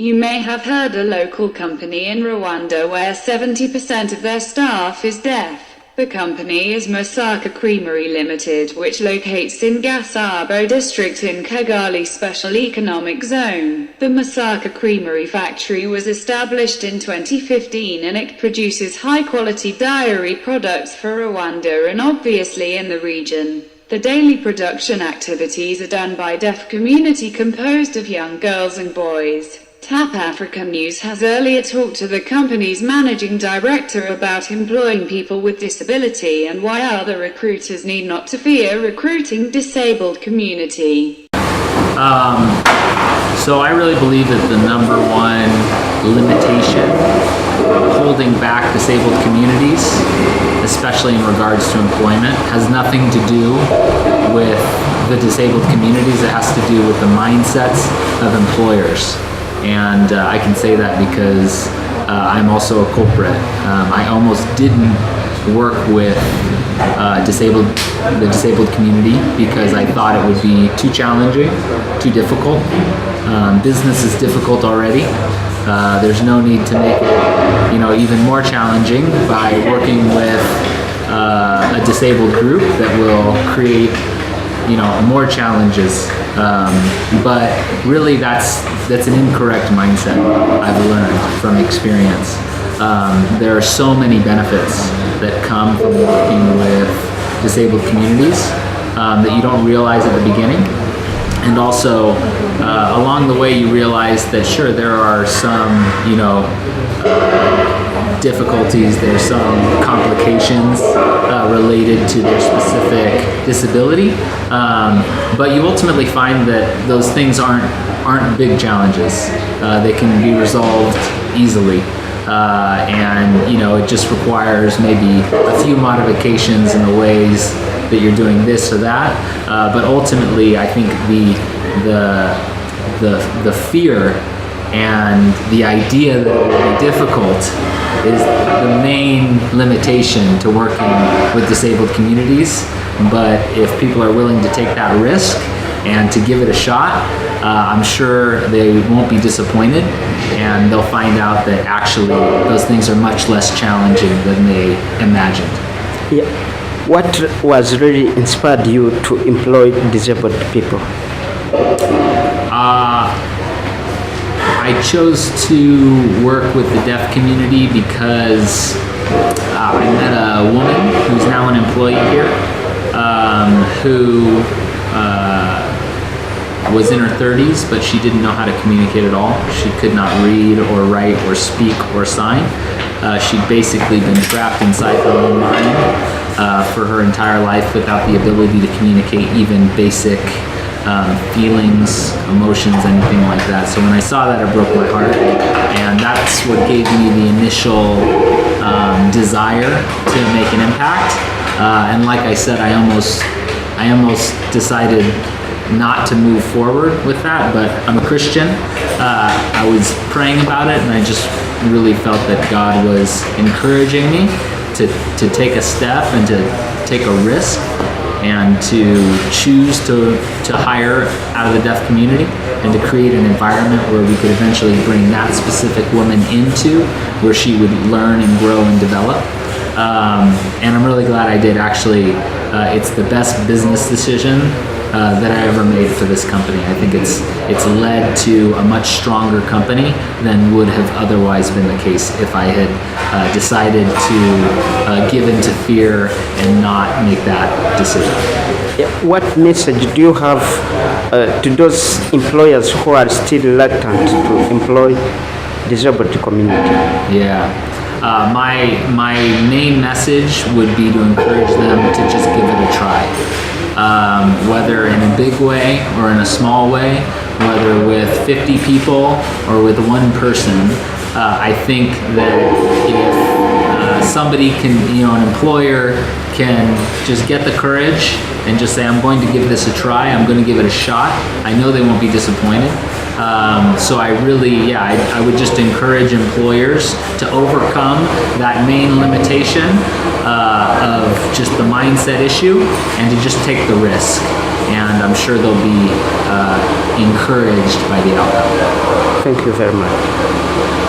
You may have heard a local company in Rwanda where 70% of their staff is deaf. The company is Masaka Creamery Limited, which locates in Gasabo district in Kigali Special Economic Zone. The Masaka Creamery factory was established in 2015 and it produces high-quality dairy products for Rwanda and obviously in the region. The daily production activities are done by deaf community composed of young girls and boys. TOPAFRICANEWS has earlier talked to the company's managing director about employing people with disability and why other recruiters need not to fear recruiting disabled community. So I really believe that the number one limitation holding back disabled communities, especially in regards to employment, has nothing to do with the disabled communities. It has to do with the mindsets of employers. And I can say that because I'm also a culprit. I almost didn't work with the disabled community because I thought it would be too challenging, too difficult. Business is difficult already. There's no need to make it, even more challenging by working with a disabled group that will create, more challenges. But really, that's an incorrect mindset. I've learned from experience. There are so many benefits that come from working with disabled communities that you don't realize at the beginning. And also, along the way, you realize that sure, there are some, difficulties, there's some complications related to their specific disability, but you ultimately find that those things aren't big challenges. They can be resolved easily, and it just requires maybe a few modifications in the ways that you're doing this or that, but ultimately I think the fear and the idea that it will be difficult is the main limitation to working with disabled communities. But if people are willing to take that risk and to give it a shot, I'm sure they won't be disappointed, and they'll find out that actually those things are much less challenging than they imagined. Yeah. What was really inspired you to employ disabled people? I chose to work with the deaf community because I met a woman who's now an employee here, who was in her 30s, but she didn't know how to communicate at all. She could not read or write or speak or sign. She'd basically been trapped inside her own mind for her entire life without the ability to communicate even basic feelings, emotions, anything like that. So when I saw that, it broke my heart, and that's what gave me the initial desire to make an impact. And like I said, I almost decided not to move forward with that, but I'm a Christian. I was praying about it, and I just really felt that God was encouraging me to take a step and to take a risk and to choose to hire out of the deaf community and to create an environment where we could eventually bring that specific woman into where she would learn and grow and develop. And I'm really glad I did. Actually, it's the best business decision that I ever made for this company. I think it's led to a much stronger company than would have otherwise been the case if I had decided to give in to fear and not make that decision. What message do you have to those employers who are still reluctant to employ disabled community? Yeah. My main message would be to encourage them to just give it a try. Whether in a big way or in a small way, whether with 50 people or with one person, I think that if somebody can, an employer can just get the courage and just say, I'm going to give this a try, I'm going to give it a shot, I know they won't be disappointed. So I really, I would just encourage employers to overcome that main limitation of just the mindset issue and to just take the risk and I'm sure they'll be encouraged by the outcome. Thank you very much.